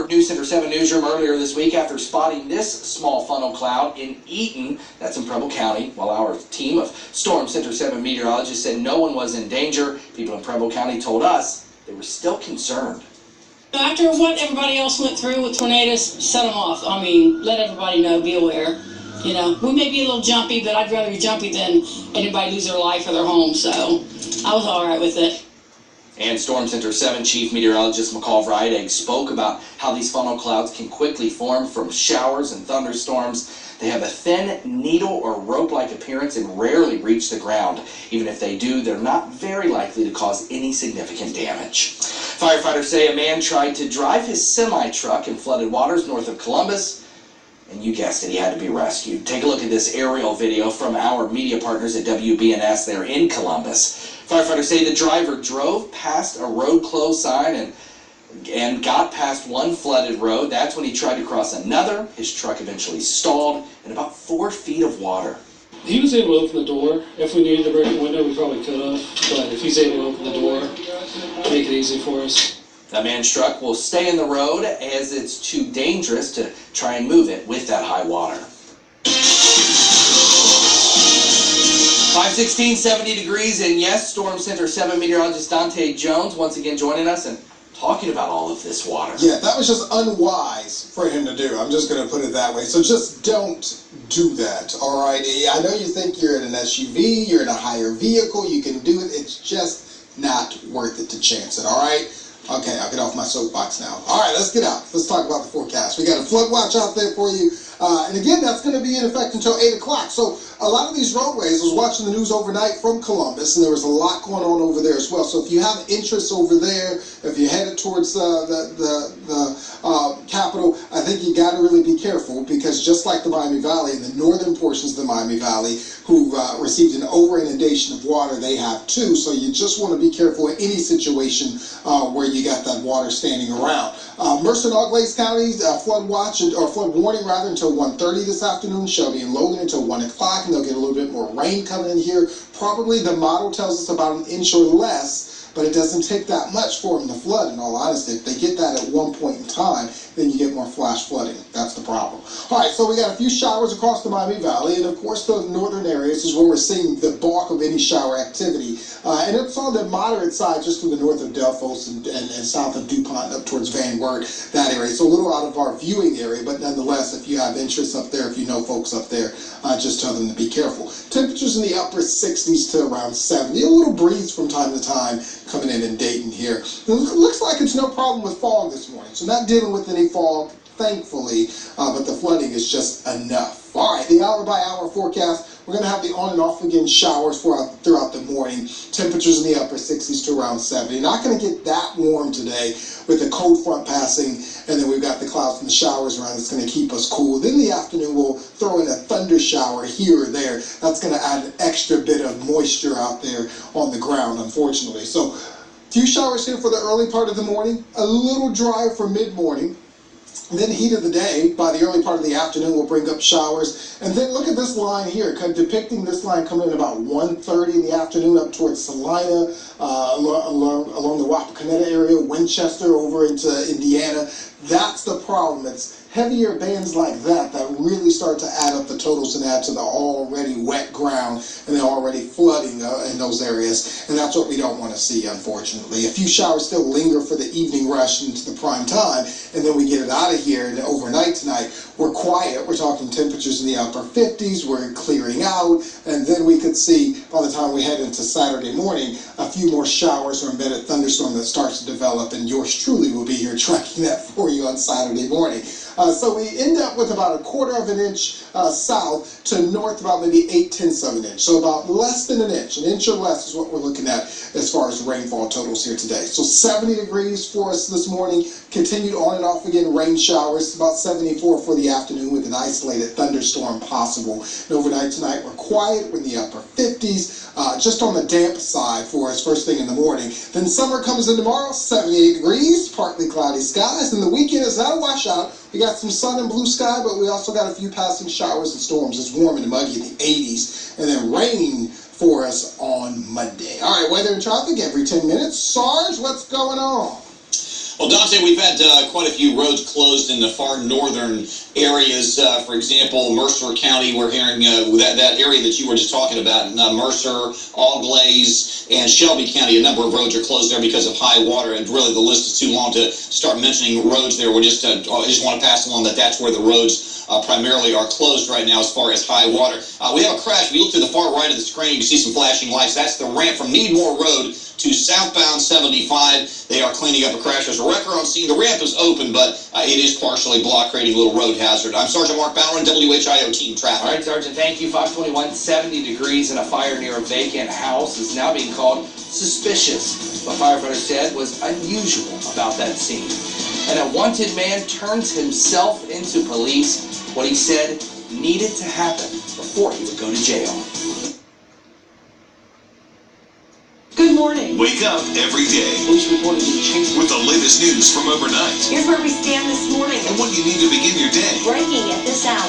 Network News Center 7 newsroom earlier this week after spotting this small funnel cloud in Eaton, that's in Preble County, while our team of Storm Center 7 meteorologists said no one was in danger. People in Preble County told us they were still concerned. After what everybody else went through with tornadoes, set them off. I mean, let everybody know, be aware. You know, we may be a little jumpy, but I'd rather be jumpy than anybody lose their life or their home, so I was all right with it. And Storm Center 7 Chief Meteorologist McCall Vrydag spoke about how these funnel clouds can quickly form from showers and thunderstorms. They have a thin needle or rope-like appearance and rarely reach the ground. Even if they do, they're not very likely to cause any significant damage. Firefighters say a man tried to drive his semi-truck in flooded waters north of Columbus, and you guessed it, he had to be rescued. Take a look at this aerial video from our media partners at WBNS there in Columbus. Firefighters say the driver drove past a road closed sign and got past one flooded road. That's when he tried to cross another. His truck eventually stalled in about 4 feet of water. He was able to open the door. If we needed to break a window, we probably could have. But if he's able to open the door, make it easy for us. That man's truck will stay in the road as it's too dangerous to try and move it with that high water. 5:16, 70 degrees, and yes, Storm Center 7 meteorologist Dontae Jones once again joining us and talking about all of this water. Yeah, that was just unwise for him to do. I'm just going to put it that way. So just don't do that, all right? I know you think you're in an SUV, you're in a higher vehicle, you can do it. It's just not worth it to chance it, all right? Okay, I'll get off my soapbox now. All right, let's get out. Let's talk about the forecast. We got a flood watch out there for you. And again, that's going to be in effect until 8 o'clock. So a lot of these roadways, I was watching the news overnight from Columbus, and there was a lot going on over there as well. So if you have interest over there, if you're headed towards the capital, I think you got to really be careful, because just like the Miami Valley, in the northern portions of the Miami Valley, who received an over inundation of water, they have too. So you just want to be careful in any situation where you got that water standing around. Mercer and Auglaize counties, flood watch, or flood warning rather, until 1:30 this afternoon. Shelby and Logan until 1 o'clock, and they'll get a little bit more rain coming in here. Probably the model tells us about 1 inch or less, but it doesn't take that much for them to flood, in all honesty. If they get that at one point in time, then you get more flash flooding. That's the problem. All right, so we got a few showers across the Miami Valley, and of course the northern areas is where we're seeing the bulk of any shower activity. And it's on the moderate side just to the north of Delphos and south of DuPont up towards Van Wert, that area. So a little out of our viewing area, but nonetheless, if you have interest up there, if you know folks up there, just tell them to be careful. Temperatures in the upper 60s to around 70. A little breeze from time to time coming in Dayton here. It looks like it's no problem with fog this morning, so not dealing with any fog, thankfully, but the flooding is just enough. All right, the hour-by-hour forecast. We're going to have the on and off again showers throughout the morning. Temperatures in the upper 60s to around 70. Not going to get that warm today with the cold front passing, and then we've got the clouds and the showers around. It's going to keep us cool. Then in the afternoon, we'll throw in a thunder shower here or there. That's going to add an extra bit of moisture out there on the ground, unfortunately. So, few showers here for the early part of the morning. A little dry for mid-morning. And then heat of the day, by the early part of the afternoon, will bring up showers. And then look at this line here, kind of depicting this line coming in about 1:30 in the afternoon up towards Salina, along the Wapakoneta area, Winchester, over into Indiana. That's the problem. It's heavier bands like that really start to add up the totals and add to the already wet ground, and they're already flooding in those areas, and that's what we don't want to see, unfortunately. A few showers still linger for the evening rush into the prime time, and then we get it out of here, and overnight tonight, we're quiet. We're talking temperatures in the upper 50s, we're clearing out, and then we could see, by the time we head into Saturday morning, a few more showers or embedded thunderstorm that starts to develop, and yours truly will be here tracking that for you on Saturday morning. So we end up with about 1/4 of an inch south to north, about maybe 8/10 of an inch. So about less than an inch or less is what we're looking at as far as rainfall totals here today. So 70 degrees for us this morning, continued on and off again rain showers, about 74 for the afternoon with an isolated thunderstorm possible. And overnight tonight, we're quiet, we're in the upper 50s, just on the damp side for us first thing in the morning. Then summer comes in tomorrow, 78 degrees, partly cloudy skies, and the weekend is not a washout. We got some sun and blue sky, but we also got a few passing showers and storms. It's warm and muggy in the 80s, and then rain for us on Monday. All right, weather and traffic every 10 minutes. Sarge, what's going on? Well, Dontae, we've had quite a few roads closed in the far northern areas. For example, Mercer County, we're hearing that area that you were just talking about, Mercer, Allglaze, and Shelby County. A number of roads are closed there because of high water, and really the list is too long to start mentioning roads there. I just want to pass along that that's where the roads primarily are closed right now as far as high water. We have a crash. If you look to the far right of the screen, you can see some flashing lights. That's the ramp from Needmore Road to southbound 75. They are cleaning up a crash. There's a wrecker on scene. The ramp is open, but it is partially blocked, creating a little road hazard. I'm Sergeant Mark Bauer, WHIO Team Traffic. All right, Sergeant, thank you. 521, 70 degrees, and a fire near a vacant house is now being called suspicious. What firefighters said was unusual about that scene. And a wanted man turns himself into police. What he said needed to happen before he would go to jail. Good morning. Wake up every day Police reported being chased with the latest news from overnight Here's where we stand this morning. and what you need to begin your day. Breaking at this hour.